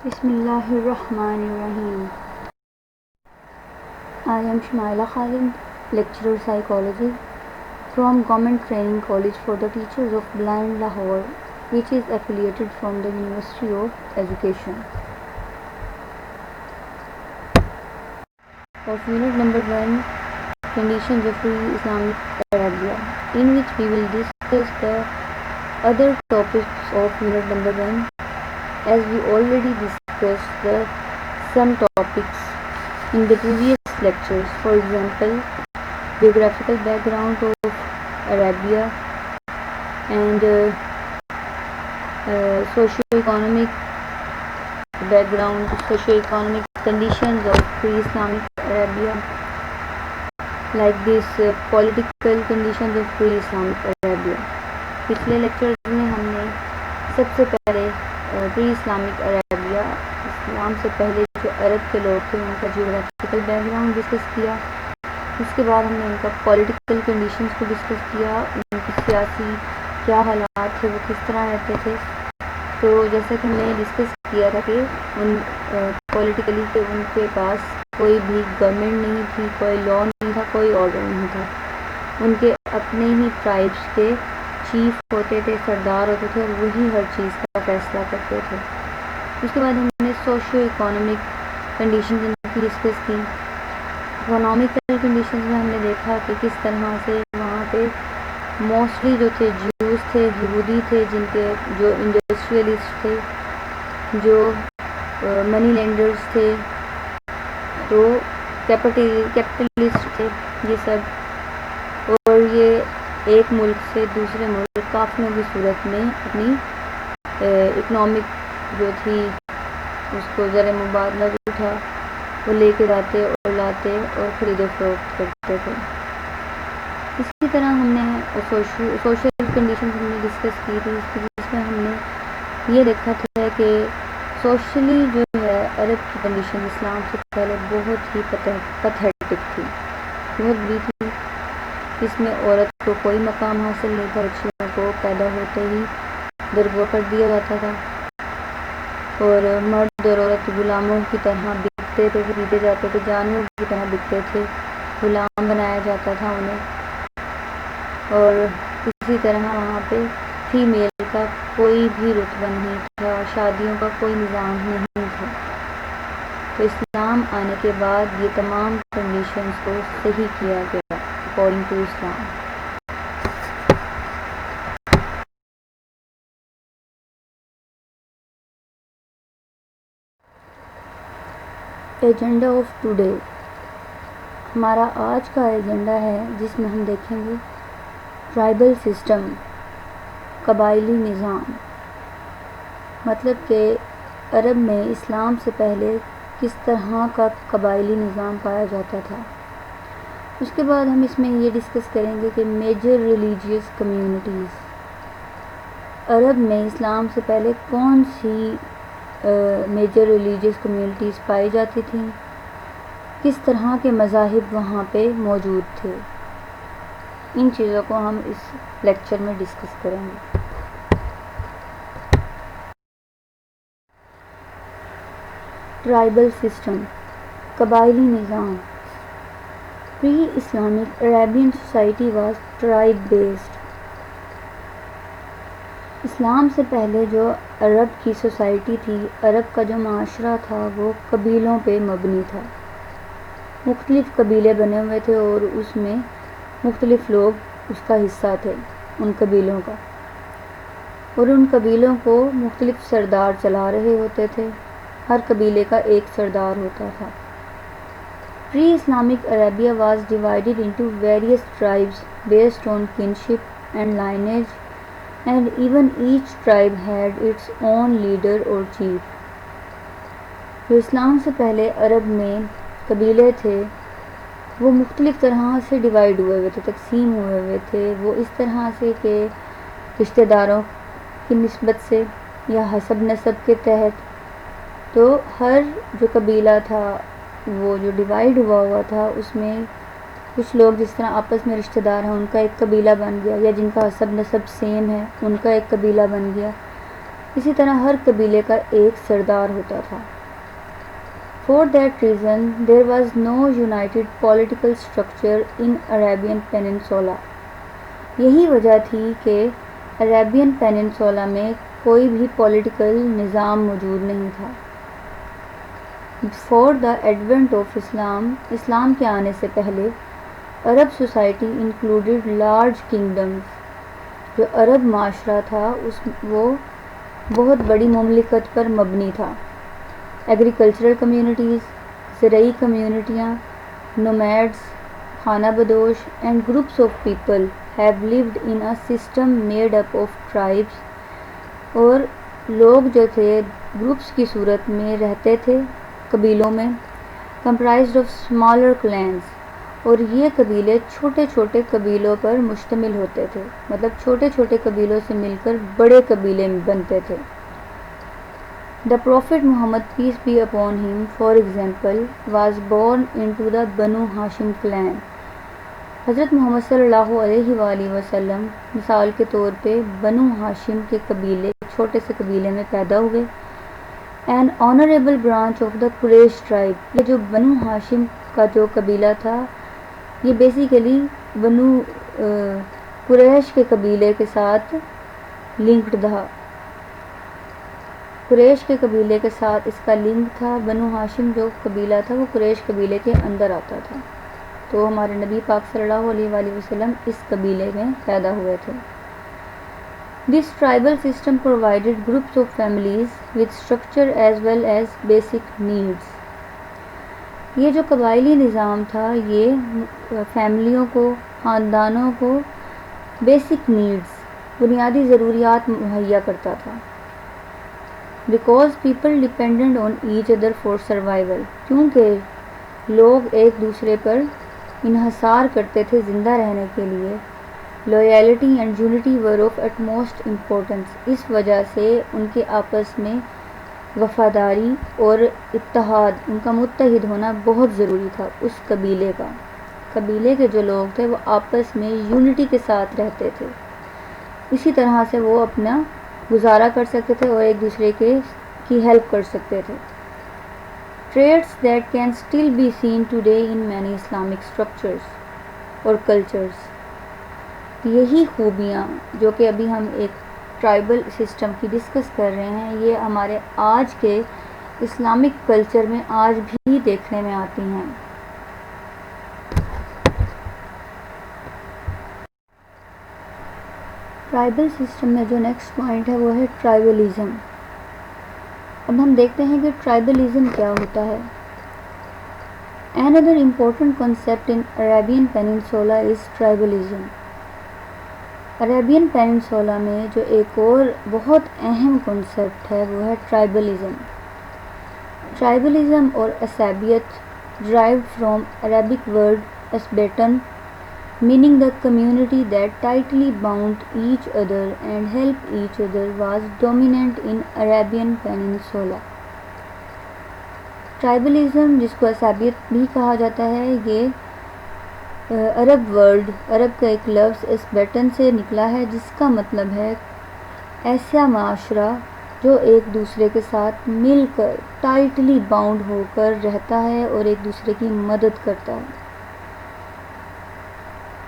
بسم اللہ الرحمن الرحیم. I am Shmaila Khalid, lecturer psychology from Government Training College for the Teachers of Blind Lahore, which is affiliated from the University of Education. Of unit number 1, Conditions of Pre-Islamic Arabia, in which we will discuss the other topics of unit number 1, as we already discussed some topics in the previous lectures. For example, geographical background of Arabia and socio-economic background, socio-economic conditions of pre-Islamic Arabia, like this political conditions of pre-Islamic Arabia. پچھلے lectures میں ہم نے سب سے پہلے پری Islamic Arabia, اسلام سے پہلے جو عرب کے لوگ تھے ان کا جیوگرافیکل بیک گراؤنڈ ڈسکس کیا. اس کے بعد ہم نے ان کا پولیٹیکل کنڈیشنز کو ڈسکس کیا، ان کی سیاسی کیا حالات تھے، وہ کس طرح رہتے تھے. تو جیسا کہ ہم نے ڈسکس کیا تھا کہ ان پولیٹیکلی کہ ان کے پاس کوئی بھی گورنمنٹ نہیں تھی، کوئی لا نہیں تھا، کوئی آرڈر نہیں تھا. ان کے اپنے ہی ٹرائبس کے چیف ہوتے تھے، سردار ہوتے تھے، اور وہی ہر چیز کا فیصلہ کرتے تھے. اس کے بعد ہم نے سوشو اکانومک کنڈیشنز ان کی ڈسکس کی. اکنامکل کنڈیشنز میں ہم نے دیکھا کہ کس طرح سے وہاں پہ موسٹلی جو تھے جوز تھے، یہودی تھے، جن کے جو انڈسٹریلسٹ تھے، جو منی لینڈرز تھے، تو کیپٹلسٹ تھے یہ سب. اور یہ ایک ملک سے دوسرے ملک کافلوں کی صورت میں اپنی اکنامک جو تھی اس کو زر مبادلہ جو تھا وہ لے کے جاتے اور لاتے اور خرید و فروخت کرتے تھے. اسی طرح ہم نے سوشل کنڈیشنز ہم نے ڈسکس کی تھی، جس میں ہم نے یہ دیکھا تھا کہ سوشلی جو ہے عرب کی کنڈیشن اسلام سے پہلے بہت ہی پتھیٹک تھی، بہت بری تھی. اس میں عورت کو کوئی مقام حاصل نہیں تھا، بچیوں کو پیدا ہوتے ہی درگور کر دیا جاتا تھا، اور مرد اور عورت غلاموں کی طرح بکتے تھے، خریدے جاتے تھے، جانوروں کی طرح بکتے تھے، غلام بنایا جاتا تھا انہیں. اور اسی طرح وہاں پہ فیمیل کا کوئی بھی رتبہ نہیں تھا، شادیوں کا کوئی نظام نہیں تھا. تو اسلام آنے کے بعد یہ تمام کنڈیشنز کو صحیح کیا گیا according to Islam. Agenda of today, ہمارا آج کا ایجنڈا ہے جس میں ہم دیکھیں گے ٹرائبل سسٹم، قبائلی نظام. مطلب کہ عرب میں اسلام سے پہلے کس طرح کا قبائلی نظام پایا جاتا تھا. اس کے بعد ہم اس میں یہ ڈسکس کریں گے کہ میجر ریلیجیس کمیونٹیز، عرب میں اسلام سے پہلے کون سی میجر ریلیجیس کمیونٹیز پائی جاتی تھیں، کس طرح کے مذاہب وہاں پہ موجود تھے. ان چیزوں کو ہم اس لیکچر میں ڈسکس کریں گے. ٹرائبل سسٹم، قبائلی نظام. Pre-Islamic Arabian society was tribe-based. اسلام سے پہلے جو عرب کی سوسائٹی تھی، عرب کا جو معاشرہ تھا وہ قبیلوں پہ مبنی تھا. مختلف قبیلے بنے ہوئے تھے اور اس میں مختلف لوگ اس کا حصہ تھے ان قبیلوں کا، اور ان قبیلوں کو مختلف سردار چلا رہے ہوتے تھے. ہر قبیلے کا ایک سردار ہوتا تھا. Pre-Islamic Arabia was divided into various tribes based on kinship and lineage, and even each tribe had its own leader or chief. جو اسلام سے پہلے عرب میں قبیلے تھے وہ مختلف طرح سے ڈیوائیڈ ہوئے تھے، تقسیم ہوئے تھے. وہ اس طرح سے کہ رشتہ داروں کی نسبت سے یا حسب نسب کے تحت. تو ہر جو قبیلہ تھا وہ جو ڈیوائیڈ ہوا تھا اس میں کچھ لوگ جس طرح آپس میں رشتہ دار ہیں ان کا ایک قبیلہ بن گیا، یا جن کا حسب نسب سیم ہے ان کا ایک قبیلہ بن گیا. اسی طرح ہر قبیلے کا ایک سردار ہوتا تھا. For that reason, there was no united political structure in Arabian Peninsula. یہی وجہ تھی کہ عربین پیننسولا میں کوئی بھی پولیٹیکل نظام موجود نہیں تھا. Before the advent of Islam, اسلام کے آنے سے پہلے عرب سوسائٹی انکلوڈیڈ لارج کنگڈمز. جو عرب معاشرہ تھا وہ بہت بڑی مملکت پر مبنی تھا. ایگریکلچرل کمیونٹیز، زرعی کمیونٹیاں، نومیڈز، خانہ بدوش and groups of people have lived in a system made up of tribes. اور لوگ جو تھے گروپس کی صورت میں رہتے تھے قبیلوں میں، comprised of smaller clans. اور یہ قبیلے چھوٹے چھوٹے قبیلوں پر مشتمل ہوتے تھے، مطلب چھوٹے چھوٹے قبیلوں سے مل کر بڑے قبیلے بنتے تھے. The Prophet Muhammad, peace be upon him, for example, was born into the Banu Hashim clan. حضرت محمد صلی اللہ علیہ وآلہ وسلم مثال کے طور پہ بنو ہاشم کے قبیلے، چھوٹے سے قبیلے میں پیدا ہوئے. An honorable branch of the Quraysh tribe. یہ جو بنو ہاشم کا جو قبیلہ تھا یہ بیسیکلی بنو قریش کے قبیلے کے ساتھ لنکڈ تھا. قریش کے قبیلے کے ساتھ اس کا لنک تھا. بنو ہاشم جو قبیلہ تھا وہ قریش قبیلے کے اندر آتا تھا. تو ہمارے نبی پاک صلی اللہ علیہ وآلہ وسلم اس قبیلے میں پیدا ہوئے تھے. This tribal system provided groups of families with structure as well as basic needs. یہ جو قبائلی نظام تھا یہ فیملیوں کو، خاندانوں کو بیسک نیڈز، بنیادی ضروریات مہیا کرتا تھا. Because people depended on each other for survival. کیونکہ لوگ ایک دوسرے پر انحصار کرتے تھے زندہ رہنے کے لیے. Loyalty and unity were of utmost importance. اس وجہ سے ان کے آپس میں وفاداری اور اتحاد، ان کا متحد ہونا بہت ضروری تھا. اس قبیلے کے جو لوگ تھے وہ آپس میں یونٹی کے ساتھ رہتے تھے. اسی طرح سے وہ اپنا گزارا کر سکتے تھے اور ایک دوسرے کی ہیلپ کر سکتے تھے. Traits that can still be seen today in many Islamic structures اور cultures. یہی خوبیاں جو کہ ابھی ہم ایک ٹرائبل سسٹم کی ڈسکس کر رہے ہیں یہ ہمارے آج کے اسلامک کلچر میں آج بھی دیکھنے میں آتی ہیں. ٹرائبل سسٹم میں جو نیکسٹ پوائنٹ ہے وہ ہے ٹرائبلزم. اب ہم دیکھتے ہیں کہ ٹرائبلزم کیا ہوتا ہے. Another important concept in Arabian Peninsula is tribalism. Arabian peninsula میں جو ایک اور بہت اہم کنسیپٹ ہے وہ ہے ٹرائبلزم. ٹرائبلزم اور عصبیت derived from Arabic word asbatan, meaning the community that tightly bound each other and help each other, was dominant in Arabian Peninsula. ٹرائبلزم جس کو عصبیت بھی کہا جاتا ہے یہ عرب کا ایک لفظ اسبیٹن سے نکلا ہے جس کا مطلب ہے ایسا معاشرہ جو ایک دوسرے کے ساتھ مل کر ٹائٹلی باؤنڈ ہو کر رہتا ہے اور ایک دوسرے کی مدد کرتا ہے.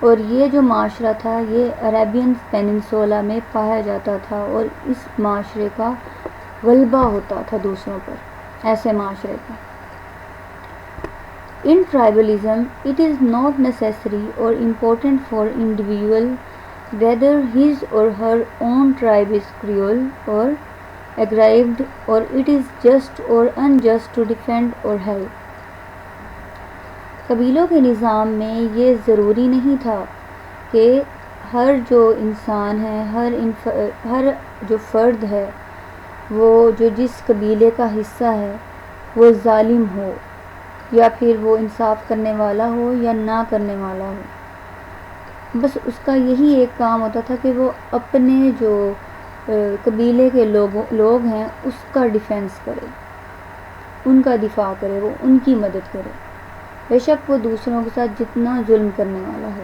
اور یہ جو معاشرہ تھا یہ عربین پیننسولا میں پایا جاتا تھا اور اس معاشرے کا غلبہ ہوتا تھا دوسروں پر، ایسے معاشرے کا. In tribalism, it is not necessary or important for individual whether his or her own tribe is cruel or aggrieved, or it is just or unjust to defend or help. قبیلوں کے نظام میں یہ ضروری نہیں تھا کہ ہر جو انسان ہے، ہر جو فرد ہے وہ جو جس قبیلے کا حصہ ہے وہ ظالم ہو یا پھر وہ انصاف کرنے والا ہو یا نہ کرنے والا ہو. بس اس کا یہی ایک کام ہوتا تھا کہ وہ اپنے جو قبیلے کے لوگ ہیں اس کا ڈیفینس کرے، ان کا دفاع کرے، وہ ان کی مدد کرے، بے شک وہ دوسروں کے ساتھ جتنا ظلم کرنے والا ہو.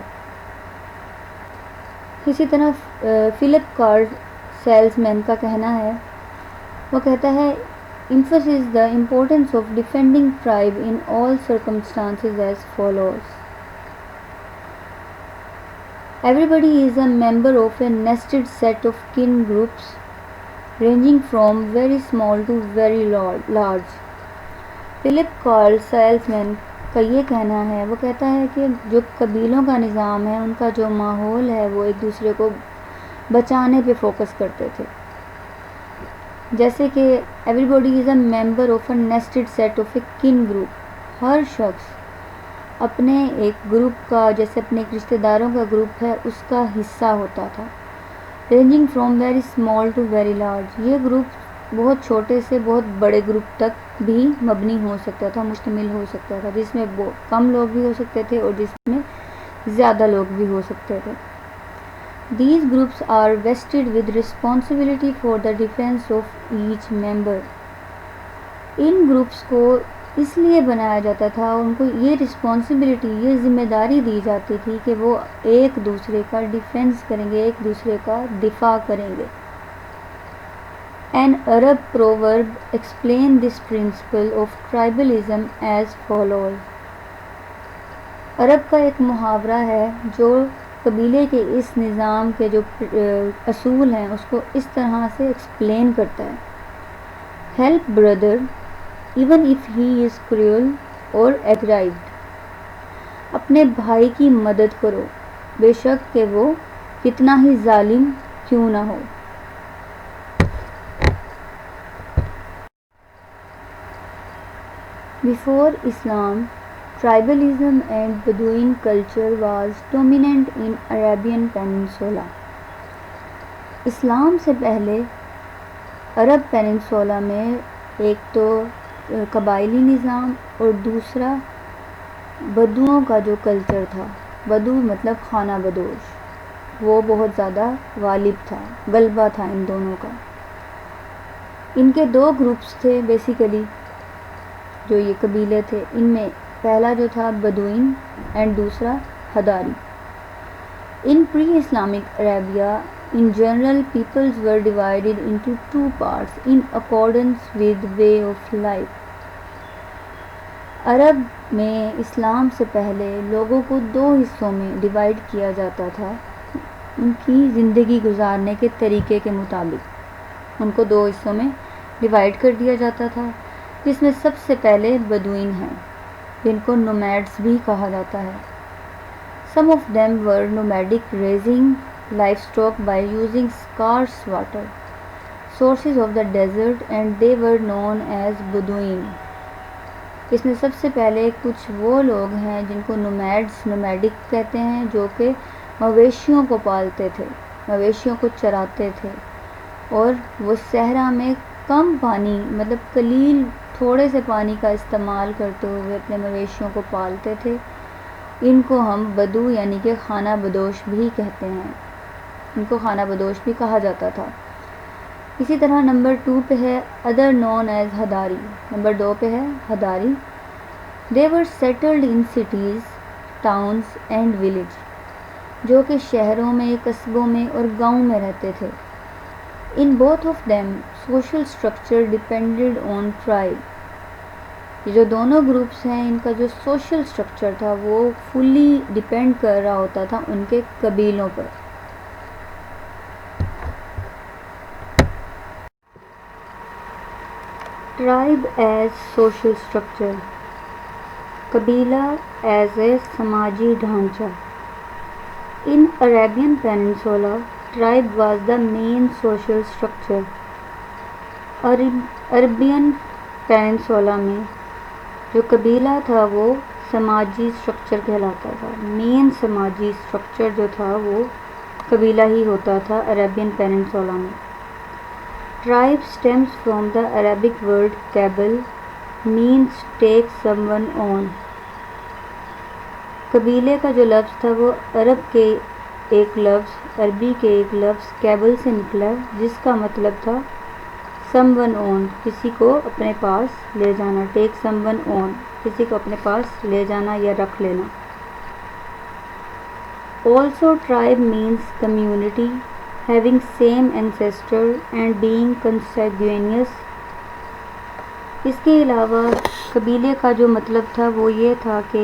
اسی طرح فلپ کارڈ سیلز مین کا کہنا ہے وہ کہتا ہے emphasizes the importance of defending tribe in all circumstances as follows. Everybody is a member of a nested set of kin groups ranging from very small to very large. Philip Carl Salzman کا یہ کہنا ہے، وہ کہتا ہے کہ جو قبیلوں کا نظام ہے ان کا جو ماحول ہے وہ ایک دوسرے کو بچانے پہ فوکس کرتے تھے. جیسے کہ everybody is a member of a nested set of a kin group, ہر شخص اپنے ایک گروپ کا، جیسے اپنے ایک رشتہ داروں کا گروپ ہے اس کا حصہ ہوتا تھا. Ranging from very small to very large, یہ گروپ بہت چھوٹے سے بہت بڑے گروپ تک بھی مبنی ہو سکتا تھا، مشتمل ہو سکتا تھا، جس میں کم لوگ بھی ہو سکتے تھے اور جس میں زیادہ لوگ بھی ہو سکتے تھے. These groups are vested with responsibility for the defense of each member. In groups کو اس لیے بنایا جاتا تھا، ان کو یہ رسپانسبلٹی، یہ ذمہ داری دی جاتی تھی کہ وہ ایک دوسرے کا ڈیفینس کریں گے، ایک دوسرے کا دفاع کریں گے. An Arab proverb explains this principle of tribalism as follows. عرب کا ایک محاورہ ہے جو قبیلے کے اس نظام کے جو اصول ہیں اس کو اس طرح سے ایکسپلین کرتا ہے. Help brother even if he is cruel اور ایگرائیوڈ، اپنے بھائی کی مدد کرو بے شک کہ وہ کتنا ہی ظالم کیوں نہ ہو. Before Islam, tribalism and Bedouin culture was dominant in Arabian Peninsula. اسلام سے پہلے عرب پیننسولا میں ایک تو قبائلی نظام اور دوسرا بدوؤں کا جو کلچر تھا، بدو مطلب خانہ بدوش، وہ بہت زیادہ غالب تھا، غلبہ تھا ان دونوں کا. ان کے دو گروپس تھے بیسیکلی جو یہ قبیلے تھے، ان میں پہلا جو تھا بدوین اینڈ دوسرا ہداری. In pre Islamic Arabia in general peoples were divided into two parts in accordance with way of life. عرب میں اسلام سے پہلے لوگوں کو دو حصوں میں ڈیوائڈ کیا جاتا تھا ان کی زندگی گزارنے کے طریقے کے مطابق. ان کو دو حصوں میں ڈیوائڈ کر دیا جاتا تھا، جس میں سب سے پہلے بدوین ہیں جن کو نومیڈس بھی کہا جاتا ہے. Some of them were nomadic, raising livestock by using scarce water sources of the desert, and they were known as Bedouin. اس میں سب سے پہلے کچھ وہ لوگ ہیں جن کو نومیڈک کہتے ہیں، جو کہ مویشیوں کو پالتے تھے، مویشیوں کو چراتے تھے، اور وہ صحرا میں کم پانی مطلب قلیل تھوڑے سے پانی کا استعمال کرتے ہوئے اپنے مویشیوں کو پالتے تھے. ان کو ہم بدو یعنی کہ خانہ بدوش بھی کہتے ہیں، ان کو خانہ بدوش بھی کہا جاتا تھا. اسی طرح نمبر 2 پہ ہے ادر نون ایز ہداری. نمبر 2 پہ ہے ہداری. They were settled in cities, towns and village. جو کہ شہروں میں، قصبوں میں اور گاؤں میں رہتے تھے. In both of them, social structure depended on tribe. یہ جو دونوں گروپس ہیں ان کا جو سوشل سٹرکچر تھا وہ فلی ڈیپینڈ کر رہا ہوتا تھا ان کے قبیلوں پر. ٹرائب ایز سوشل سٹرکچر، قبیلہ ایز اے سماجی ڈھانچہ. In Arabian peninsula tribe was the main social structure. Arabian peninsula میں جو قبیلہ تھا وہ سماجی سٹرکچر کہلاتا تھا. مین سماجی سٹرکچر جو تھا وہ قبیلہ ہی ہوتا تھا عربین پیننسولا میں. Tribe stems from the Arabic word کیبل means take someone on. قبیلے کا جو لفظ تھا وہ عرب کے ایک لفظ، عربی کے ایک لفظ کیبل سے نکلا، جس کا مطلب تھا سم ون اون، کسی کو اپنے پاس لے جانا. ٹیک سم ون اون، کسی کو اپنے پاس لے جانا یا رکھ لینا. Also tribe means community having same ancestor and being consanguineous. اس کے علاوہ قبیلے کا جو مطلب تھا وہ یہ تھا کہ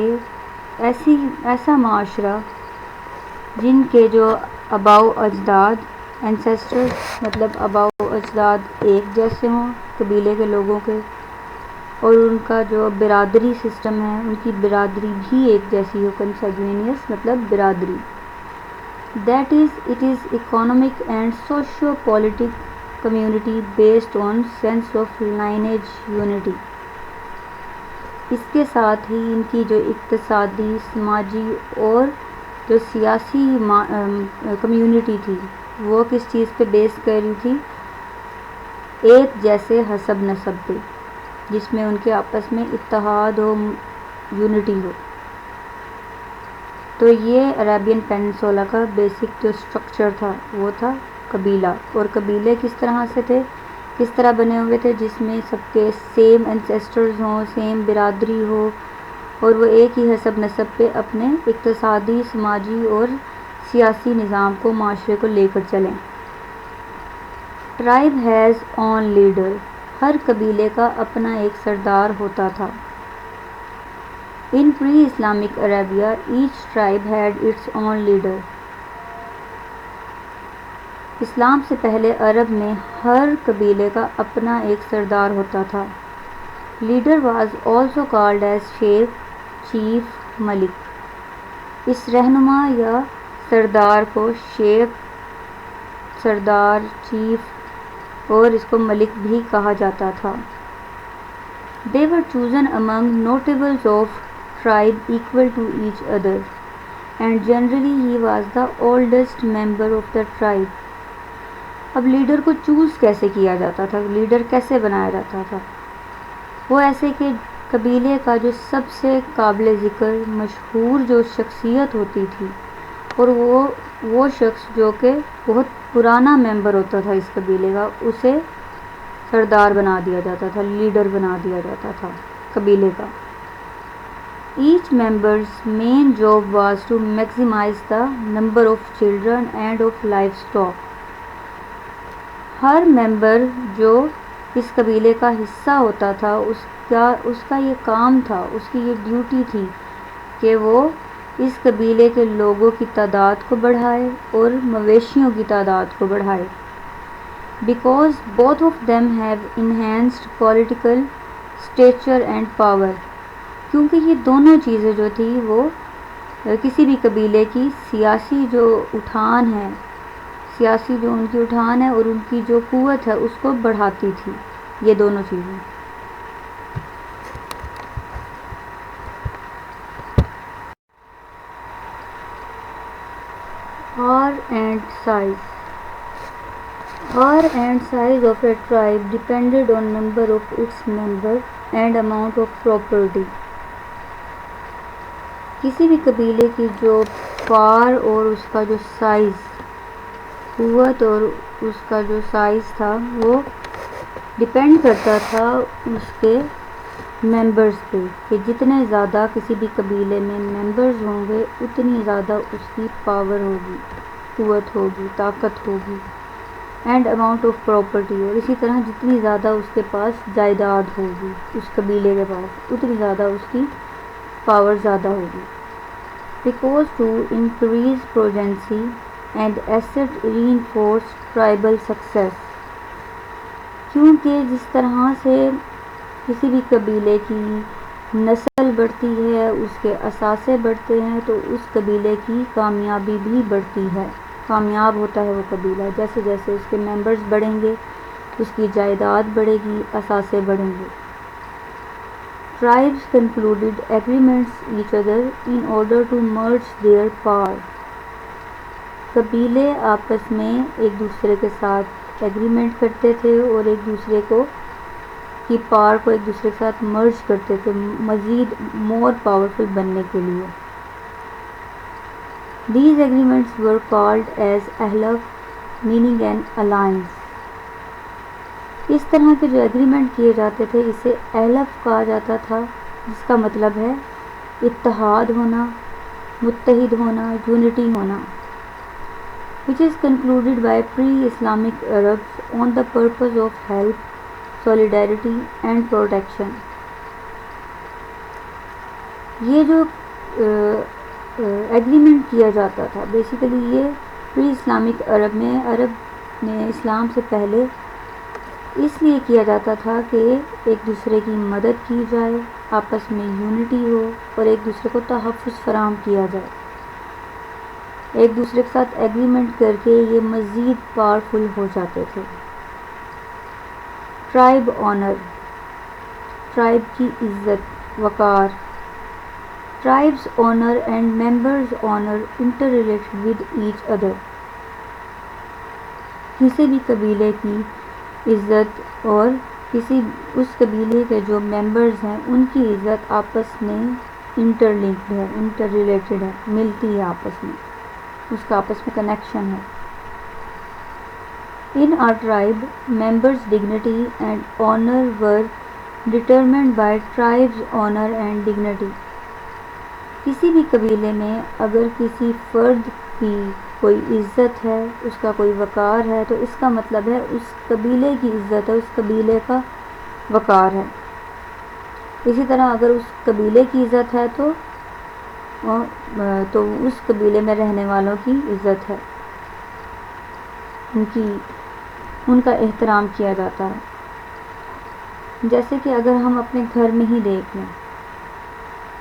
ایسا معاشرہ جن کے جو آباء و اجداد اینسیسٹر مطلب آباء و اجداد ایک جیسے ہوں قبیلے کے لوگوں کے، اور ان کا جو برادری سسٹم ہے ان کی برادری بھی ایک جیسی ہو، کنسیگوینیس مطلب برادری. That is it is economic and socio politic community based on sense of lineage unity. اس کے ساتھ ہی ان کی جو اقتصادی، سماجی اور جو سیاسی کمیونٹی تھی وہ کس چیز پہ بیس کر رہی تھی؟ ایک جیسے حسب نسب پہ، جس میں ان کے آپس میں اتحاد ہو، یونٹی ہو. تو یہ عربین پیننسولا کا بیسک جو اسٹرکچر تھا وہ تھا قبیلہ. اور قبیلے کس طرح سے تھے، کس طرح بنے ہوئے تھے؟ جس میں سب کے سیم انسیسٹرز ہوں، سیم برادری ہو، اور وہ ایک ہی حسب نسب پہ اپنے اقتصادی، سماجی اور سیاسی نظام کو، معاشرے کو لے کر چلیں. Tribe has own leader. ہر قبیلے کا اپنا ایک سردار ہوتا تھا. In pre Islamic Arabia each tribe had its own leader. اسلام سے پہلے عرب میں ہر قبیلے کا اپنا ایک سردار ہوتا تھا. Leader was also called as Sheikh, chief, ملک. اس رہنما یا سردار کو شیخ، سردار، چیف اور اس کو ملک بھی کہا جاتا تھا. They were chosen among notables of tribe equal to each other, and generally he was the oldest member of the tribe. اب لیڈر کو چوز کیسے کیا جاتا تھا، لیڈر کیسے بنایا جاتا تھا؟ وہ ایسے کہ قبیلے کا جو سب سے قابل ذکر مشہور جو شخصیت ہوتی تھی، اور وہ شخص جو کہ بہت پرانا ممبر ہوتا تھا اس قبیلے کا، اسے سردار بنا دیا جاتا تھا، لیڈر بنا دیا جاتا تھا قبیلے کا. Each member's main job was to maximize the number of children and of livestock. ہر ممبر جو اس قبیلے کا حصہ ہوتا تھا اس کا یہ کام تھا، اس کی یہ ڈیوٹی تھی کہ وہ اس قبیلے کے لوگوں کی تعداد کو بڑھائے اور مویشیوں کی تعداد کو بڑھائے. Because both of them have enhanced political stature and power. کیونکہ یہ دونوں چیزیں جو تھی وہ کسی بھی قبیلے کی سیاسی جو اٹھان ہے، سیاسی جو ان کی اٹھان ہے اور ان کی جو قوت ہے اس کو بڑھاتی تھی، یہ دونوں چیزیں. R and size of a tribe depended on number of its members and amount of property. کسی بھی قبیلے کی جو پار اور اس کا جو سائز، قوت اور اس کا جو سائز تھا وہ ڈپینڈ کرتا تھا اس کے ممبرز پہ، کہ جتنے زیادہ کسی بھی قبیلے میں ممبرز ہوں گے اتنی زیادہ اس کی پاور ہوگی، قوت ہوگی، طاقت ہوگی. اینڈ اماؤنٹ آف پراپرٹی، اور اسی طرح جتنی زیادہ اس کے پاس جائیداد ہوگی اس قبیلے کے پاس اتنی زیادہ اس کی پاور زیادہ ہوگی. Because to increase progeny and east reinforce tribal success. کیونکہ جس طرح سے کسی بھی قبیلے کی نسل بڑھتی ہے، اس کے اثاثے بڑھتے ہیں، تو اس قبیلے کی کامیابی بھی بڑھتی ہے، کامیاب ہوتا ہے وہ قبیلہ. جیسے جیسے اس کے ممبرز بڑھیں گے اس کی جائیداد بڑھے گی، اثاثے بڑھیں گے. Tribes concluded agreements each other in order to merge their power. قبیلے آپس میں ایک دوسرے کے ساتھ ایگریمنٹ کرتے تھے اور ایک دوسرے کو کی پاور کو ایک دوسرے کے ساتھ مرج کرتے تھے، مزید مور پاورفل بننے کے لیے. These agreements were called as ahlaf meaning an alliance. اس طرح کے جو ایگریمنٹ کیے جاتے تھے اسے احلف کہا جاتا تھا، جس کا مطلب ہے اتحاد ہونا، متحد ہونا، یونٹی ہونا. which is concluded by pre-Islamic Arabs on the purpose of help, solidarity and protection. یہ جو ایگریمنٹ کیا جاتا تھا بیسیکلی یہ پری اسلامک عرب میں اسلام سے پہلے اس لیے کیا جاتا تھا کہ ایک دوسرے کی مدد کی جائے، آپس میں یونٹی ہو اور ایک دوسرے کو تحفظ فراہم کیا جائے. ایک دوسرے کے ساتھ ایگریمنٹ کر کے یہ مزید پاورفل ہو جاتے تھے. ٹرائب آنر، ٹرائب کی عزت، وقار. Tribes honor and members honor interrelated with each other. کسی بھی قبیلے کی عزت اور اس قبیلے کے جو ممبرز ہیں ان کی عزت آپس میں انٹرلنکڈ ہے، انٹر ریلیٹڈ ہے، ملتی ہے آپس میں، اس کا آپس میں کنیکشن ہے. In our tribe, members' dignity and honor were determined by tribe's honor and dignity. کسی بھی قبیلے میں اگر کسی فرد کی کوئی عزت ہے، اس کا کوئی وقار ہے، تو اس کا مطلب ہے اس قبیلے کی عزت ہے، اس قبیلے کا وقار ہے. اسی طرح اگر اس قبیلے کی عزت ہے تو اس قبیلے میں رہنے والوں کی عزت ہے، ان کا احترام کیا جاتا ہے. جیسے کہ اگر ہم اپنے گھر میں ہی دیکھ لیں،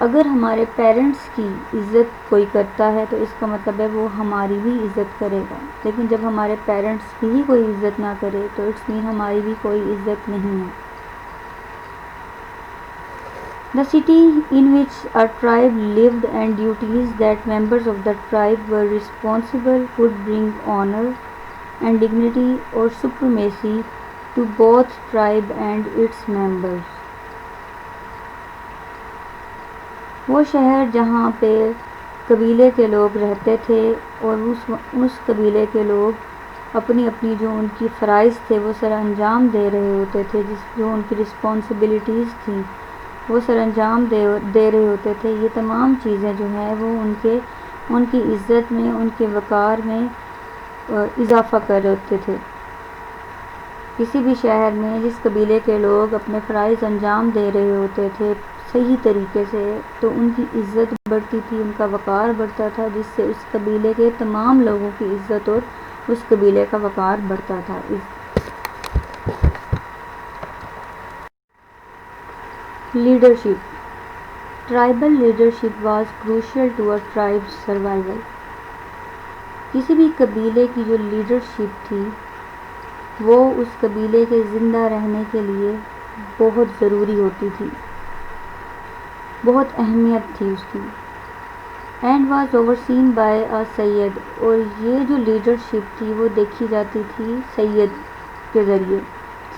اگر ہمارے پیرنٹس کی عزت کوئی کرتا ہے تو اس کا مطلب ہے وہ ہماری بھی عزت کرے گا، لیکن جب ہمارے پیرنٹس کی ہی کوئی عزت نہ کرے تو اٹس مین ہماری بھی کوئی عزت نہیں ہے. The city in which a tribe lived and duties that members of the tribe were responsible would bring honor and dignity or supremacy to both tribe and its members. وہ شہر جہاں پہ قبیلے کے لوگ رہتے تھے اور اس قبیلے کے لوگ اپنی جو ان کی فرائض تھے وہ سر انجام دے رہے ہوتے تھے، جو ان کی رسپانسبلٹیز تھیں وہ سر انجام دے رہے ہوتے تھے. یہ تمام چیزیں جو ہیں وہ ان کی عزت میں، ان کے وقار میں اضافہ کر رہے ہوتے تھے. کسی بھی شہر میں جس قبیلے کے لوگ اپنے فرائض انجام دے رہے ہوتے تھے صحیح طریقے سے تو ان کی عزت بڑھتی تھی، ان کا وقار بڑھتا تھا، جس سے اس قبیلے کے تمام لوگوں کی عزت اور اس قبیلے کا وقار بڑھتا تھا. Leadership. Tribal leadership was crucial to a tribe's survival. کسی بھی قبیلے کی جو لیڈرشپ تھی وہ اس قبیلے کے زندہ رہنے کے لیے بہت ضروری ہوتی تھی، بہت اہمیت تھی اس کی. And was overseen by a سید. اور یہ جو لیڈرشپ تھی وہ دیکھی جاتی تھی سید کے ذریعے.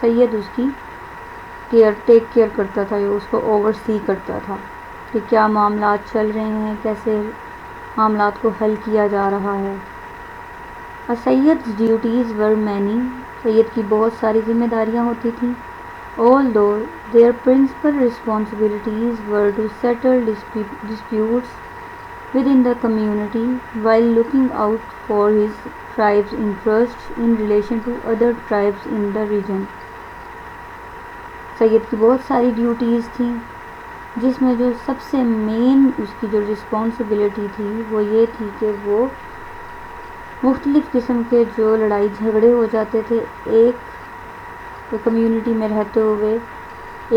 سید اس کی ٹیک کیئر کرتا تھا، اس کو اوور سی کرتا تھا کہ کیا معاملات چل رہے ہیں، کیسے معاملات کو حل کیا جا رہا ہے. سید's duties were many. سید کی بہت ساری ذمہ داریاں ہوتی تھیں. Although their principal responsibilities were to settle disputes within the community while looking out for his tribe's interests in relation to other tribes in the region. سید کی بہت ساری ڈیوٹیز تھیں جس میں جو سب سے مین اس کی جو رسپانسبلٹی تھی وہ یہ تھی کہ وہ مختلف قسم کے جو لڑائی جھگڑے ہو جاتے تھے ایک کمیونٹی میں رہتے ہوئے،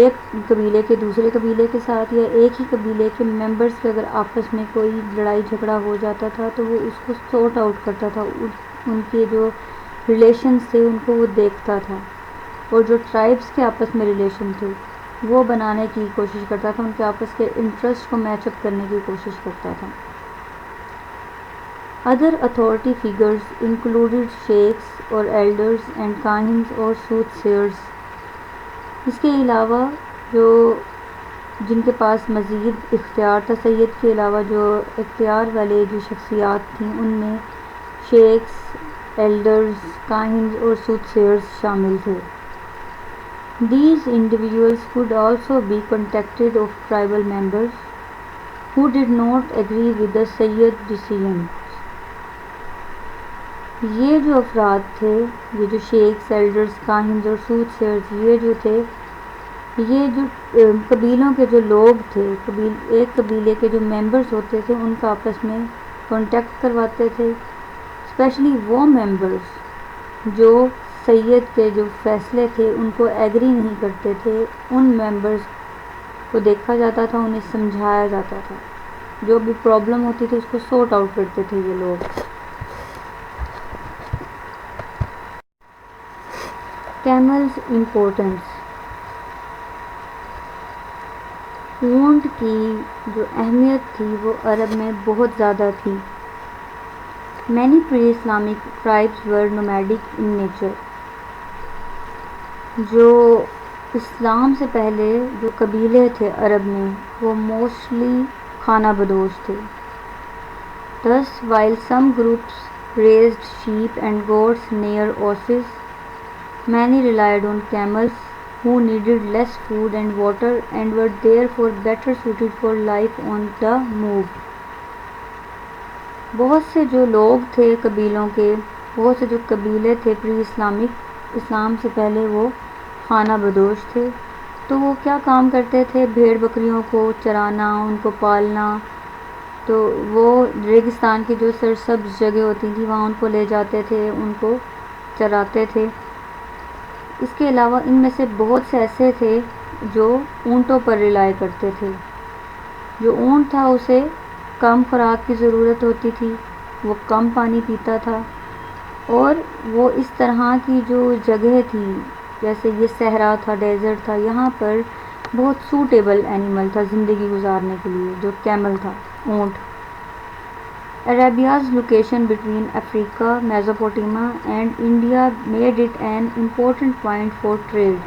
ایک قبیلے کے دوسرے قبیلے کے ساتھ یا ایک ہی قبیلے کے ممبرس کے اگر آپس میں کوئی لڑائی جھگڑا ہو جاتا تھا تو وہ اس کو سورٹ آؤٹ کرتا تھا، ان کے جو ریلیشنز تھے ان کو وہ دیکھتا تھا، اور جو ٹرائبس کے آپس میں ریلیشن تھے وہ بنانے کی کوشش کرتا تھا، ان کے آپس کے انٹرسٹ کو میچ اپ کرنے کی کوشش کرتا تھا. ادر اتھارٹی فیگرز انکلوڈیڈ شیخس اور ایلڈرز اینڈ کاہنز اور سوت سیئرز. اس کے علاوہ جن کے پاس مزید اختیار تھا، سید کے علاوہ جو اختیار والے جو شخصیات تھیں ان میں شیخس، ایلڈرز، کاہنز اور سوت سیئرز شامل تھے. These individuals could also be contacted of tribal members who did not agree with the Sayyid's decisions. یہ جو افراد تھے، یہ جو شیخ، ایلڈرز، کاہنز اور سوت سیئرز، یہ جو تھے، یہ جو قبیلوں کے جو لوگ تھے، ایک قبیلے کے جو ممبرز ہوتے تھے ان کا آپس میں کانٹیکٹ کرواتے تھے، اسپیشلی وہ ممبرز جو سید کے جو فیصلے تھے ان کو ایگری نہیں کرتے تھے، ان ممبرز کو دیکھا جاتا تھا، انہیں سمجھایا جاتا تھا، جو بھی پرابلم ہوتی تھی اس کو سورٹ آؤٹ کرتے تھے یہ لوگ۔ کیملز امپورٹنس، اونٹ کی جو اہمیت تھی وہ عرب میں بہت زیادہ تھی۔ Many pre Islamic tribes were nomadic in nature, جو اسلام سے پہلے جو قبیلے تھے عرب میں وہ موسٹلی خانہ بدوش تھے۔ Thus, while some groups raised sheep and goats near oases, many relied on camels who needed less food and water and were therefore better suited for life on the move. بہت سے جو لوگ تھے قبیلوں کے، بہت سے جو قبیلے تھے پری اسلامک، اسلام سے پہلے وہ خانہ بدوش تھے، تو وہ کیا کام کرتے تھے؟ بھیڑ بکریوں کو چرانا، ان کو پالنا، تو وہ ریگستان کی جو سرسبز جگہ ہوتی تھی وہاں ان کو لے جاتے تھے، ان کو چراتے تھے۔ اس کے علاوہ ان میں سے بہت سے ایسے تھے جو اونٹوں پر ریلائی کرتے تھے۔ جو اونٹ تھا اسے کم خوراک کی ضرورت ہوتی تھی، وہ کم پانی پیتا تھا، اور وہ اس طرح کی جو جگہ تھی جیسے یہ صحرا تھا، ڈیزرٹ تھا، یہاں پر بہت سوٹیبل اینیمل تھا زندگی گزارنے کے لیے، جو کیمل تھا، اونٹ۔ Arabia's location between Africa, Mesopotamia and India made it an important point for trade.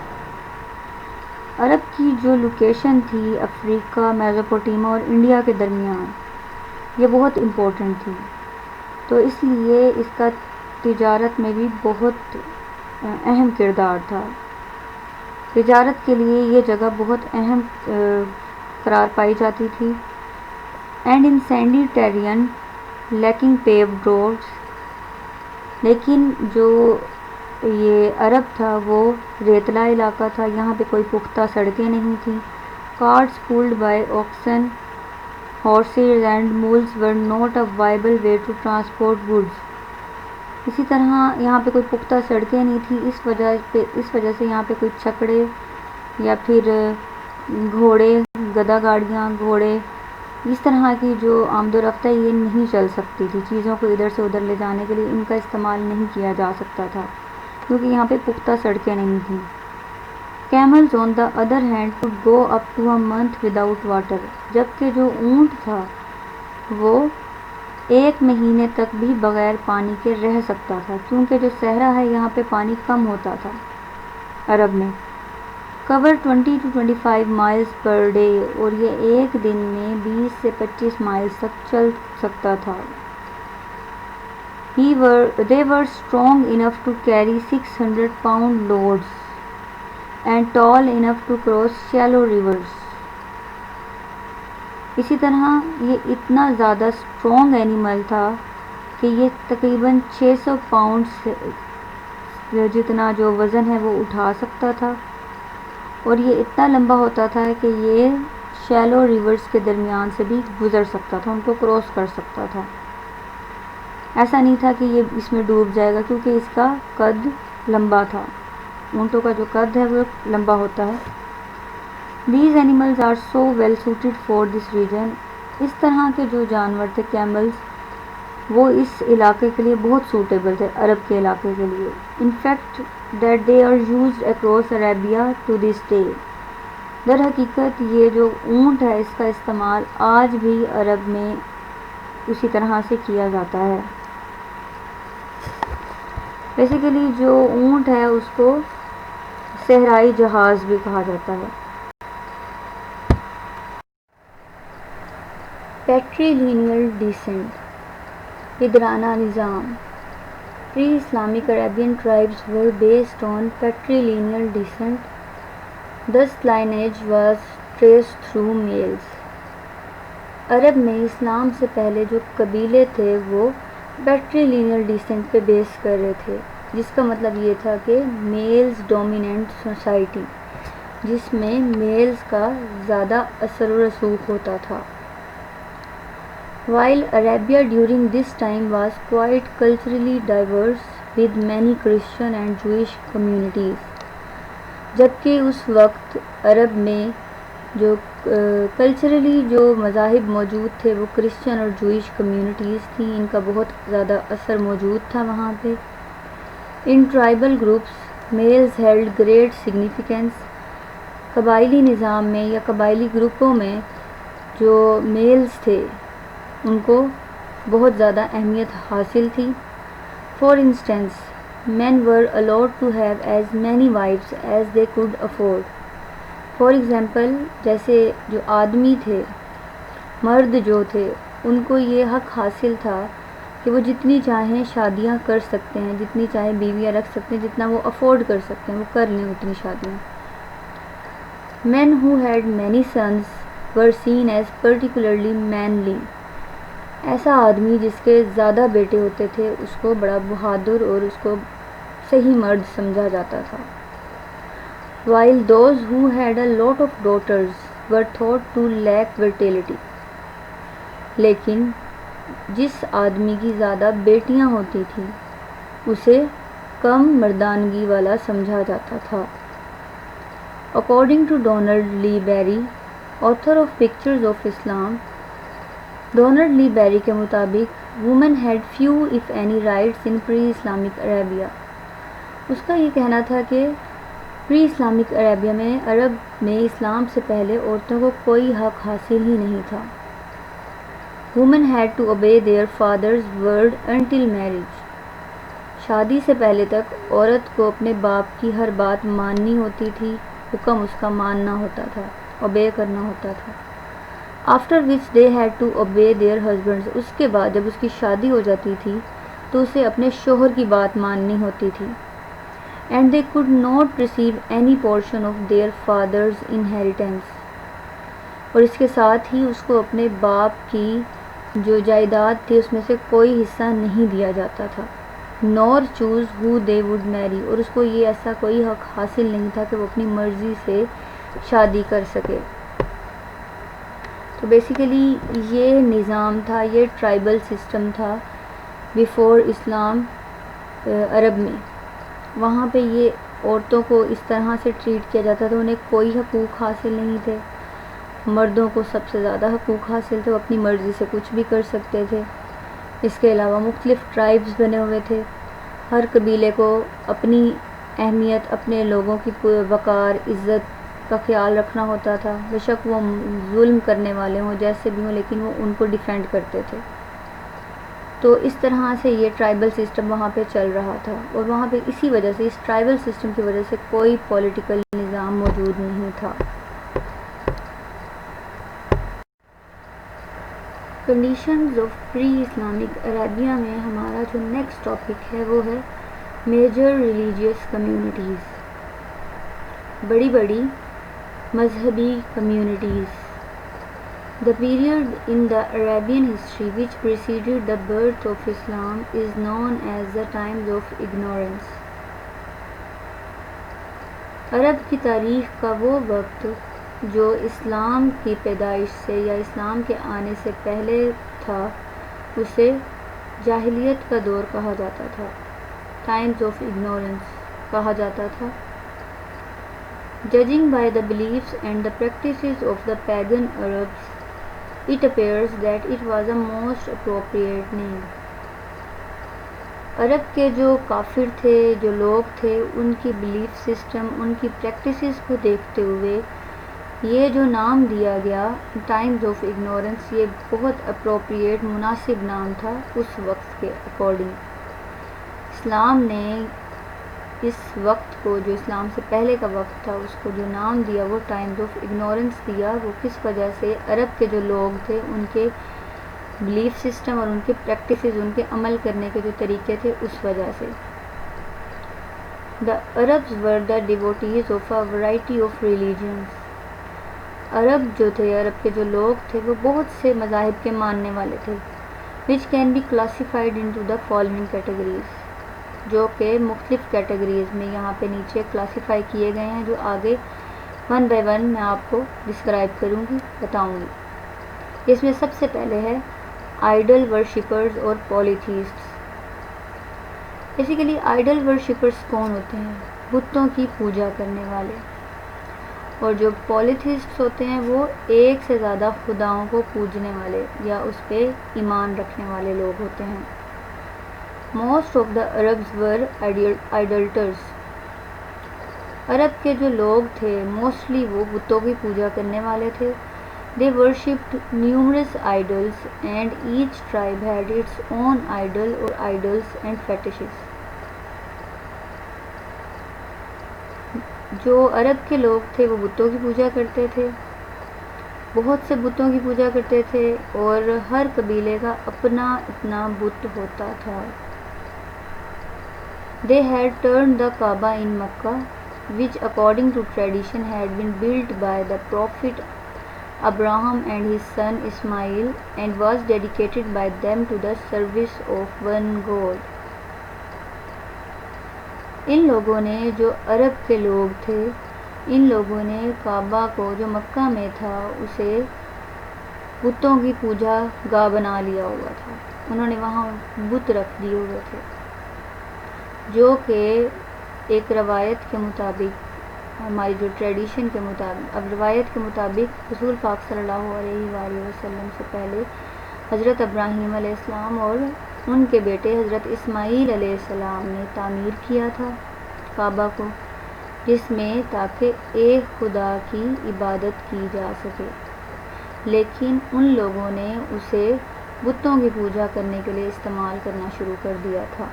عرب کی جو لوکیشن تھی افریقہ، میزوپوٹیمیا اور انڈیا کے درمیان، یہ بہت امپورٹنٹ تھی، تو اس لیے اس کا تجارت میں بھی بہت اہم کردار تھا۔ تجارت کے لیے یہ جگہ بہت اہم قرار پائی جاتی تھی۔ And in sandy terrain lacking paved roads, لیکن جو یہ عرب تھا وہ ریتلا علاقہ تھا، یہاں پہ کوئی پختہ سڑکیں نہیں تھیں۔ Carts pulled by oxen, horses and mules were not a viable way to transport goods. اسی طرح یہاں پہ کوئی پختہ سڑکیں نہیں تھیں، اس وجہ سے یہاں پہ کوئی چھکڑے یا پھر گھوڑے، گدا گاڑیاں، گھوڑے، اس طرح کی جو آمد و رفت ہے یہ نہیں چل سکتی تھی، چیزوں کو ادھر سے ادھر لے جانے کے لیے ان کا استعمال نہیں کیا جا سکتا تھا کیونکہ یہاں پہ پختہ سڑکیں نہیں تھیں۔ Camels on the other hand could go up to a month without water، جبکہ جو اونٹ تھا وہ 1 مہینے تک بھی بغیر پانی کے رہ سکتا تھا، کیونکہ جو صحرا ہے یہاں پہ پانی کم ہوتا تھا عرب میں۔ cover 20 to 25 miles per day، اور یہ ایک دن میں 20 سے 25 مائلز تک چل سکتا تھا۔ They were strong enough to carry 600 pound loads and tall enough to cross shallow rivers۔ اسی طرح یہ اتنا زیادہ اسٹرانگ اینیمل تھا کہ یہ تقریباً 600 پاؤنڈ جتنا جو وزن ہے وہ اٹھا سکتا تھا، اور یہ اتنا لمبا ہوتا تھا کہ یہ شیلو ریورز کے درمیان سے بھی گزر سکتا تھا، ان کو کراس کر سکتا تھا۔ ایسا نہیں تھا کہ یہ اس میں ڈوب جائے گا کیونکہ اس کا قد لمبا تھا، اونٹوں کا جو قد ہے وہ لمبا ہوتا ہے۔ These animals are so well suited for this region، اس طرح کے جو جانور تھے کیملز وہ اس علاقے کے لیے بہت سوٹیبل تھے، عرب کے علاقے کے لیے۔ In fact that they are used across Arabia to this day، در حقیقت یہ جو اونٹ ہے اس کا استعمال آج بھی عرب میں اسی طرح سے کیا جاتا ہے۔ بیسیکلی جو اونٹ ہے اس کو صحرائی جہاز بھی کہا جاتا ہے۔ پیٹری-لینیئر ڈیسنٹ، پدرانہ نظام۔ Pre Islamic Arabian tribes were based on patrilineal descent، thus lineage was traced through males۔ عرب میں اسلام سے پہلے جو قبیلے تھے وہ بیٹری لینئر ڈیسنٹ پہ بیس کر رہے تھے، جس کا مطلب یہ تھا کہ میلز ڈومیننٹ سوسائٹی جس میں میلز کا زیادہ اثر و رسوخ ہوتا تھا. While Arabia during this time was quite culturally diverse with many Christian and Jewish communities. جبکہ اس وقت عرب میں جو کلچرلی جو مذاہب موجود تھے وہ کرسچن اور جوئش کمیونٹیز تھیں، ان کا بہت زیادہ اثر موجود تھا وہاں پہ. In tribal groups males held great significance. قبائلی نظام میں یا قبائلی گروپوں میں جو میلز تھے ان کو بہت زیادہ اہمیت حاصل تھی. For instance men were allowed to have as many wives as they could afford. For example جیسے جو آدمی تھے، مرد جو تھے، ان کو یہ حق حاصل تھا کہ وہ جتنی چاہیں شادیاں کر سکتے ہیں، جتنی چاہیں بیویاں رکھ سکتے ہیں، جتنا وہ افورڈ کر سکتے ہیں وہ کر لیں اتنی شادیاں. Men who had many sons were seen as particularly manly. ایسا آدمی جس کے زیادہ بیٹے ہوتے تھے اس کو بڑا بہادر اور اس کو صحیح مرد سمجھا جاتا تھا. While those who had a lot of daughters were thought to lack vitality. لیکن جس آدمی کی زیادہ بیٹیاں ہوتی تھیں اسے کم مردانگی والا سمجھا جاتا تھا. According to Donald Lee Barry, author of Pictures of Islam, Donald Lee Berry کے مطابق women had few if any rights in pre Islamic Arabia. اس کا یہ کہنا تھا کہ پری اسلامک عربیہ میں، عرب میں اسلام سے پہلے عورتوں کو کوئی حق حاصل ہی نہیں تھا. Women had to obey their fathers word until marriage. شادی سے پہلے تک عورت کو اپنے باپ کی ہر بات ماننی ہوتی تھی، حکم اس کا ماننا ہوتا تھا، اوبے کرنا ہوتا تھا. After which they had to obey their husbands. اس کے بعد جب اس کی شادی ہو جاتی تھی تو اسے اپنے شوہر کی بات ماننی ہوتی تھی. And they could not receive any portion of their fathers inheritance. اور اس کے ساتھ ہی اس کو اپنے باپ کی جو جائیداد تھی اس میں سے کوئی حصہ نہیں دیا جاتا تھا. نور چوز ہو دے وڈ میری. اور اس کو یہ ایسا کوئی حق حاصل نہیں تھا کہ وہ اپنی مرضی سے شادی کر سکے. تو بیسیکلی یہ نظام تھا، یہ ٹرائبل سسٹم تھا بیفور اسلام عرب میں. وہاں پہ یہ عورتوں کو اس طرح سے ٹریٹ کیا جاتا تھا، انہیں کوئی حقوق حاصل نہیں تھے. مردوں کو سب سے زیادہ حقوق حاصل تھے، وہ اپنی مرضی سے کچھ بھی کر سکتے تھے. اس کے علاوہ مختلف ٹرائبز بنے ہوئے تھے، ہر قبیلے کو اپنی اہمیت، اپنے لوگوں کی وقار عزت کا خیال رکھنا ہوتا تھا. بے شک وہ ظلم کرنے والے ہوں جیسے بھی ہوں، لیکن وہ ان کو ڈیفینڈ کرتے تھے. تو اس طرح سے یہ ٹرائبل سسٹم وہاں پہ چل رہا تھا، اور وہاں پہ اسی وجہ سے، اس ٹرائبل سسٹم کی وجہ سے کوئی پولیٹیکل نظام موجود نہیں تھا. Conditions of pre Islamic Arabia میں ہمارا جو نیکسٹ ٹاپک ہے وہ ہے میجر ریلیجیس کمیونٹیز. بڑی بڑی مذہبی communities. The period in the Arabian history which preceded the birth of Islam is known as the times of ignorance. عرب کی تاریخ کا وہ وقت جو اسلام کی پیدائش سے یا اسلام کے آنے سے پہلے تھا اسے جاہلیت کا دور کہا جاتا تھا، ٹائمز آف اگنورینس کہا جاتا تھا. Judging by the beliefs and the practices of the pagan Arabs, it appears that it was a most appropriate name. عرب کے جو کافر تھے، جو لوگ تھے، ان کی بلیف سسٹم، ان کی پریکٹسز کو دیکھتے ہوئے یہ جو نام دیا گیا ٹائمز آف اگنورینس، یہ بہت اپروپریٹ، مناسب نام تھا اس وقت کے اکارڈنگ. اسلام نے اس وقت کو، جو اسلام سے پہلے کا وقت تھا، اس کو جو نام دیا وہ ٹائمز آف اگنورینس دیا. وہ کس وجہ سے؟ عرب کے جو لوگ تھے ان کے بلیف سسٹم اور ان کے پریکٹسز، ان کے عمل کرنے کے جو طریقے تھے اس وجہ سے. The Arabs were the devotees of a variety of religions. عرب جو تھے، عرب کے جو لوگ تھے وہ بہت سے مذاہب کے ماننے والے تھے. which can be classified into the following categories, جو کہ مختلف کیٹیگریز میں یہاں پہ نیچے کلاسیفائی کیے گئے ہیں، جو آگے ون بائی ون میں آپ کو ڈسکرائب کروں گی، بتاؤں گی۔ اس میں سب سے پہلے ہے آئیڈل ورشپرز اور پولیتھیسٹس۔ بیسیکلی آئیڈل ورشپرز کون ہوتے ہیں؟ بتوں کی پوجا کرنے والے، اور جو پولیتھیسٹس ہوتے ہیں وہ ایک سے زیادہ خداؤں کو پوجنے والے یا اس پہ ایمان رکھنے والے لوگ ہوتے ہیں۔ موسٹ آف دا عربز ور آئیڈلٹرز، عرب کے جو لوگ تھے موسٹلی وہ بتوں کی پوجا کرنے والے تھے۔ They worshipped numerous idols and each tribe had its own idol or idols and fetishes۔ جو عرب کے لوگ تھے وہ بتوں کی پوجا کرتے تھے، بہت سے بتوں کی پوجا کرتے تھے، اور ہر قبیلے کا اپنا اپنا بت ہوتا تھا۔ They had turned the Kaaba in Makkah, which according to tradition had been built by the Prophet Abraham and his son Ismail and was dedicated by them to the service of one God۔ ان لوگوں نے، جو عرب کے لوگ تھے، ان لوگوں نے کعبہ کو جو مکہ میں تھا اسے بتوں کی پوجا گاہ بنا لیا ہوا تھا۔ انہوں نے وہاں بت رکھ دیے ہوئے تھے، جو کہ ایک روایت کے مطابق، ہماری جو ٹریڈیشن کے مطابق، اب روایت کے مطابق رسول پاک صلی اللہ علیہ وآلہ وسلم سے پہلے حضرت ابراہیم علیہ السلام اور ان کے بیٹے حضرت اسماعیل علیہ السلام نے تعمیر کیا تھا کعبہ کو، جس میں تاکہ ایک خدا کی عبادت کی جا سکے، لیکن ان لوگوں نے اسے بتوں کی پوجا کرنے کے لیے استعمال کرنا شروع کر دیا تھا۔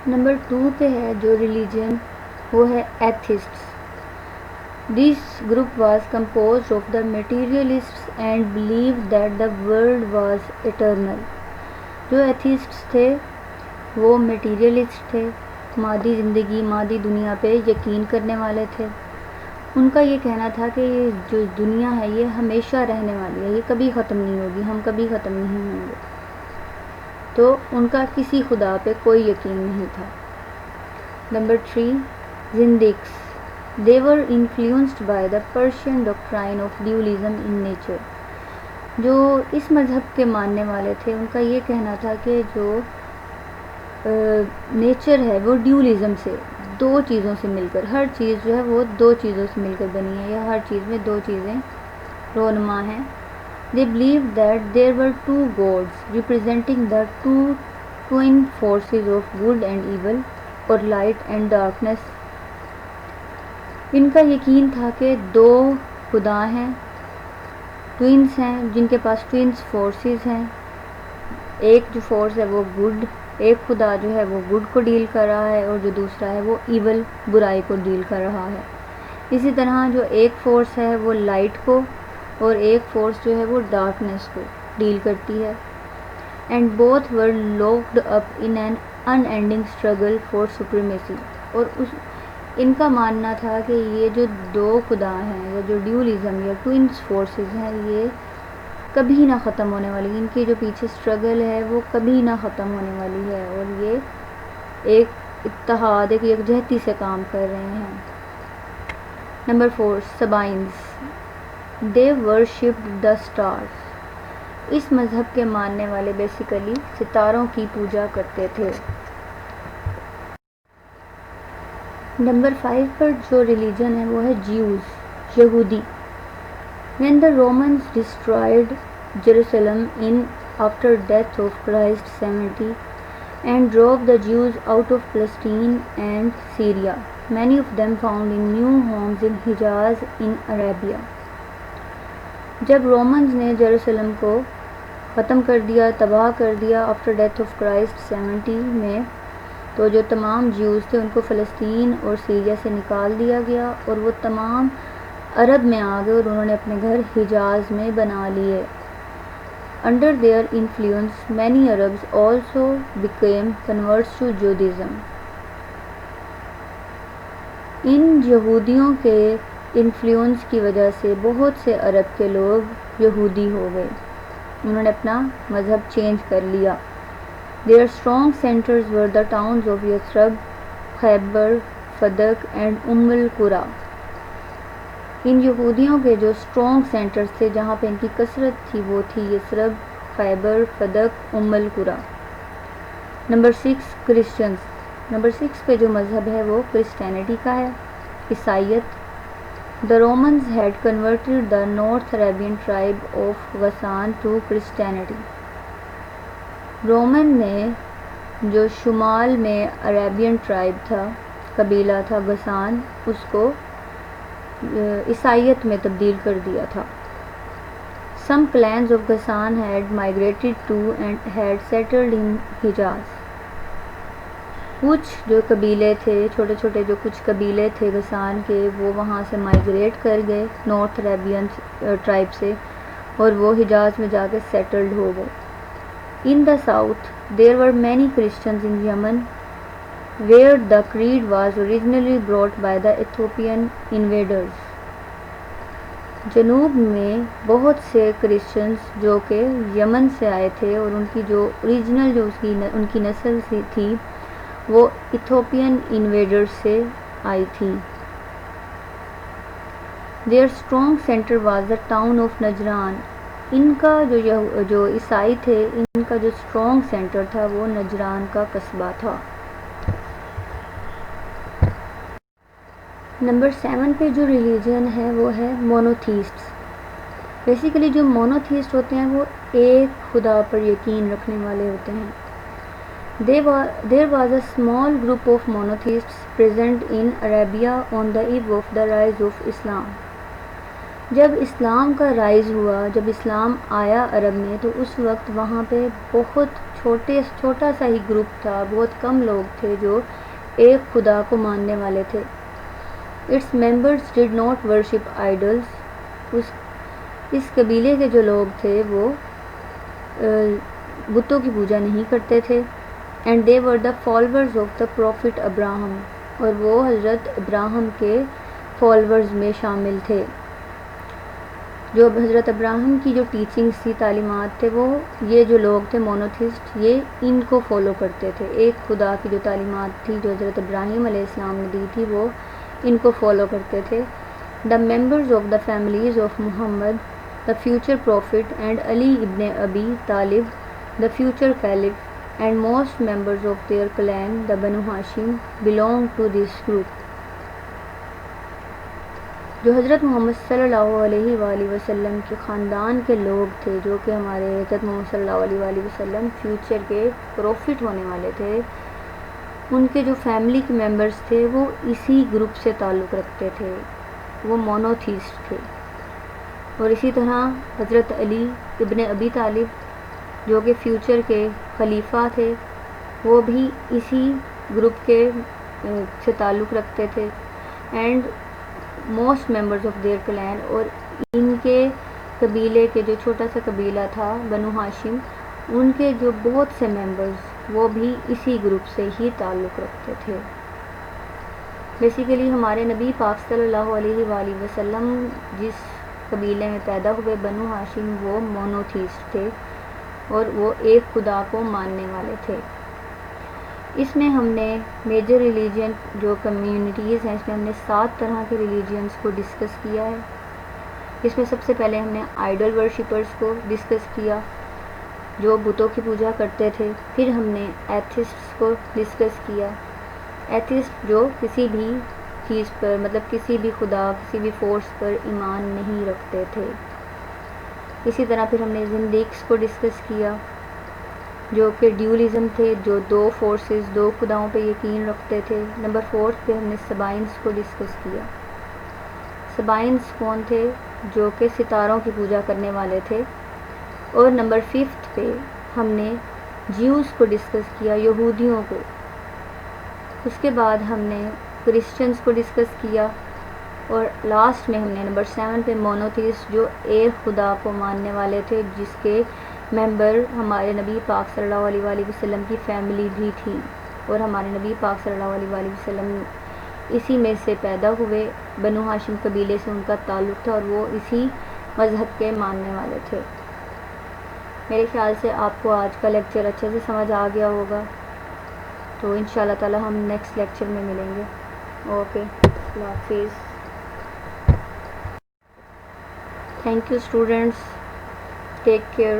نمبر 2 پہ ہے جو ریلیجن، وہ ہے ایتھسٹس۔ This group was composed of the materialists and believed that the world was eternal۔ جو ایتھسٹس تھے وہ میٹیریلسٹ تھے، مادی زندگی، مادی دنیا پہ یقین کرنے والے تھے۔ ان کا یہ کہنا تھا کہ یہ جو دنیا ہے یہ ہمیشہ رہنے والی ہے، یہ کبھی ختم نہیں ہوگی، ہم کبھی ختم نہیں ہوں گے۔ تو ان کا کسی خدا پہ کوئی یقین نہیں تھا۔ Number 3 زندیقس۔ They were influenced by the Persian doctrine of dualism in nature۔ جو اس مذہب کے ماننے والے تھے ان کا یہ کہنا تھا کہ جو نیچر ہے وہ ڈیولزم سے، دو چیزوں سے مل کر، ہر چیز جو ہے وہ دو چیزوں سے مل کر بنی ہے، یا ہر چیز میں دو چیزیں رونما ہیں۔ They believed that there were two gods representing the two twin forces of good and evil or light and darkness۔ ان کا یقین تھا کہ دو خدا ہیں، ٹوئنس ہیں، جن کے پاس ٹوئنس فورسز ہیں، ایک جو فورس ہے وہ گڈ، ایک خدا جو ہے وہ گڈ کو ڈیل کر رہا ہے، اور جو دوسرا ہے وہ ایول، برائی کو ڈیل کر رہا ہے۔ اسی طرح جو ایک فورس ہے وہ لائٹ کو اور ایک فورس جو ہے وہ ڈارکنیس کو ڈیل کرتی ہے۔ And both were locked up in an unending struggle for supremacy۔ اور ان کا ماننا تھا کہ یہ جو دو خدا ہیں یا جو ڈیولزم یا ٹوئنس فورسز ہیں یہ کبھی نہ ختم ہونے والی، ان کی جو پیچھے اسٹرگل ہے وہ کبھی نہ ختم ہونے والی ہے، اور یہ ایک اتحاد، ایک یکجہتی سے کام کر رہے ہیں۔ Number 4 سبائنز۔ They worshipped the stars۔ اس مذہب کے ماننے والے بیسیکلی ستاروں کی پوجا کرتے تھے۔ نمبر 5 پر جو ریلیجن ہے وہ ہے جیوز، یہودی۔ When the Romans destroyed Jerusalem in after death of Christ 70 and drove the Jews out of Palestine and Syria, many of them found in new homes in Hijaz in Arabia۔ جب Romans نے Jerusalem کو ختم کر دیا، تباہ کر دیا after death of Christ 70 میں، تو جو تمام جیوز تھے ان کو فلسطین اور سیریا سے نکال دیا گیا، اور وہ تمام عرب میں آ گئے اور انہوں نے اپنے گھر حجاز میں بنا لیے۔ Under their influence, many Arabs also became converts to Judaism۔ ان یہودیوں کے انفلوئنس کی وجہ سے بہت سے عرب کے لوگ یہودی ہو گئے، انہوں نے اپنا مذہب چینج کر لیا۔ Their strong centers were the towns of Yathrib, Khyber, فدق and القرا۔ ان یہودیوں کے جو اسٹرانگ سینٹرز تھے جہاں پہ ان کی کثرت تھی وہ تھی یثرب، خیبر، فدق، القرا۔ Number 6 Christians. نمبر 6 پہ جو مذہب ہے وہ کرسچینٹی کا ہے، عیسائیت۔ The Romans had converted the North Arabian tribe of Ghassan to Christianity۔ Roman نے جو شمال میں عربین ٹرائب تھا، قبیلہ تھا غسان، اس کو عیسائیت میں تبدیل کر دیا تھا۔ Some clans of Ghassan had migrated to and had settled in Hijaz۔ کچھ جو قبیلے تھے، چھوٹے چھوٹے جو کچھ قبیلے تھے غسان کے، وہ وہاں سے مائگریٹ کر گئے نارتھ عربین ٹرائب سے، اور وہ حجاز میں جا کے سیٹلڈ ہو گئے۔ In the south, there were many Christians in Yemen, where the creed was originally brought by the Ethiopian invaders۔ جنوب میں بہت سے کرسچنز جو کہ یمن سے آئے تھے، اور ان کی جو اوریجنل جو ان کی نسل تھی وہ ایتھوپین انویڈرز سے آئی تھی۔ Their strong center was the town of Najran. ان کا جو عیسائی تھے، ان کا جو اسٹرانگ سینٹر تھا وہ نجران کا قصبہ تھا۔ نمبر 7 پہ جو ریلیجن ہے وہ ہے مونوتھیسٹس۔ بیسیکلی جو مونوتھیسٹ ہوتے ہیں وہ ایک خدا پر یقین رکھنے والے ہوتے ہیں۔ There was a small group of monotheists present in Arabia on the eve of the rise of Islam۔ جب اسلام کا رائز ہوا، جب اسلام آیا عرب میں، تو اس وقت وہاں پہ بہت چھوٹا سا ہی گروپ تھا، بہت کم لوگ تھے جو ایک خدا کو ماننے والے تھے۔ Its members did not worship idols۔ اس قبیلے کے جو لوگ تھے وہ بتوں کی پوجا نہیں کرتے تھے۔ And they were the followers of the prophet Abraham، اور وہ حضرت ابراہیم کے فالورز میں شامل تھے۔ جو حضرت ابراہیم کی جو ٹیچنگز تھی، تعلیمات تھے، وہ یہ جو لوگ تھے مونوتھیسٹ، یہ ان کو فالو کرتے تھے۔ ایک خدا کی جو تعلیمات تھی جو حضرت ابراہیم علیہ السلام نے دی تھی وہ ان کو فالو کرتے تھے۔ The members of the families of Muhammad, the future prophet, and Ali ibn Abi Talib, the future caliph, and most members of their clan, the Banu Hashim, belong to this group۔ جو حضرت محمد صلی اللہ علیہ وآلہ وسلم کے خاندان کے لوگ تھے، جو کہ ہمارے حضرت محمد صلی اللہ علیہ وآلہ وسلم فیوچر کے پروفٹ ہونے والے تھے، ان کے جو فیملی کے ممبرز تھے وہ اسی گروپ سے تعلق رکھتے تھے، وہ مونوتھیسٹ تھے۔ اور اسی طرح حضرت علی ابن ابی طالب جو کہ فیوچر کے خلیفہ تھے، وہ بھی اسی گروپ کے سے تعلق رکھتے تھے۔ And most members of their clan, اور ان کے قبیلے کے جو چھوٹا سا قبیلہ تھا بنو ہاشم، ان کے جو بہت سے ممبرز وہ بھی اسی گروپ سے ہی تعلق رکھتے تھے۔ بیسیکلی ہمارے نبی پاک صلی اللہ علیہ وآلہ وسلم جس قبیلے میں پیدا ہوئے، بنو ہاشم، وہ مونوتھیسٹ تھے اور وہ ایک خدا کو ماننے والے تھے۔ اس میں ہم نے میجر ریلیجن جو کمیونٹیز ہیں، اس میں ہم نے 7 طرح کے ریلیجنس کو ڈسکس کیا ہے۔ اس میں سب سے پہلے ہم نے آئیڈل ورشپرز کو ڈسکس کیا جو بتوں کی پوجا کرتے تھے۔ پھر ہم نے ایتھسٹس کو ڈسکس کیا، ایتھسٹ جو کسی بھی چیز پر، مطلب کسی بھی خدا، کسی بھی فورس پر ایمان نہیں رکھتے تھے۔ اسی طرح پھر ہم نے زندیقس کو ڈسکس کیا جو کہ ڈیولیزم تھے، جو 2 فورسز، 2 خداؤں پہ یقین رکھتے تھے۔ نمبر 4 پہ ہم نے سبائنس کو ڈسکس کیا۔ سبائنس کون تھے؟ جو کہ ستاروں کی پوجا کرنے والے تھے۔ اور نمبر 5 پہ ہم نے جیوز کو ڈسکس کیا، یہودیوں کو۔ اس کے بعد ہم نے کرسچنس کو ڈسکس کیا، اور لاسٹ میں ہم نے نمبر 7 پہ مونوتھیسٹ جو ایک خدا کو ماننے والے تھے، جس کے ممبر ہمارے نبی پاک صلی اللہ علیہ وآلہ وسلم کی فیملی بھی تھی، اور ہمارے نبی پاک صلی اللہ علیہ وآلہ وسلم اسی میں سے پیدا ہوئے، بنو ہاشم قبیلے سے ان کا تعلق تھا اور وہ اسی مذہب کے ماننے والے تھے۔ میرے خیال سے آپ کو آج کا لیکچر اچھے سے سمجھ آ گیا ہوگا، تو انشاءاللہ تعالی ہم نیکسٹ لیکچر میں ملیں گے۔ اوکے، اللہ حافظ۔ Thank you students, take care.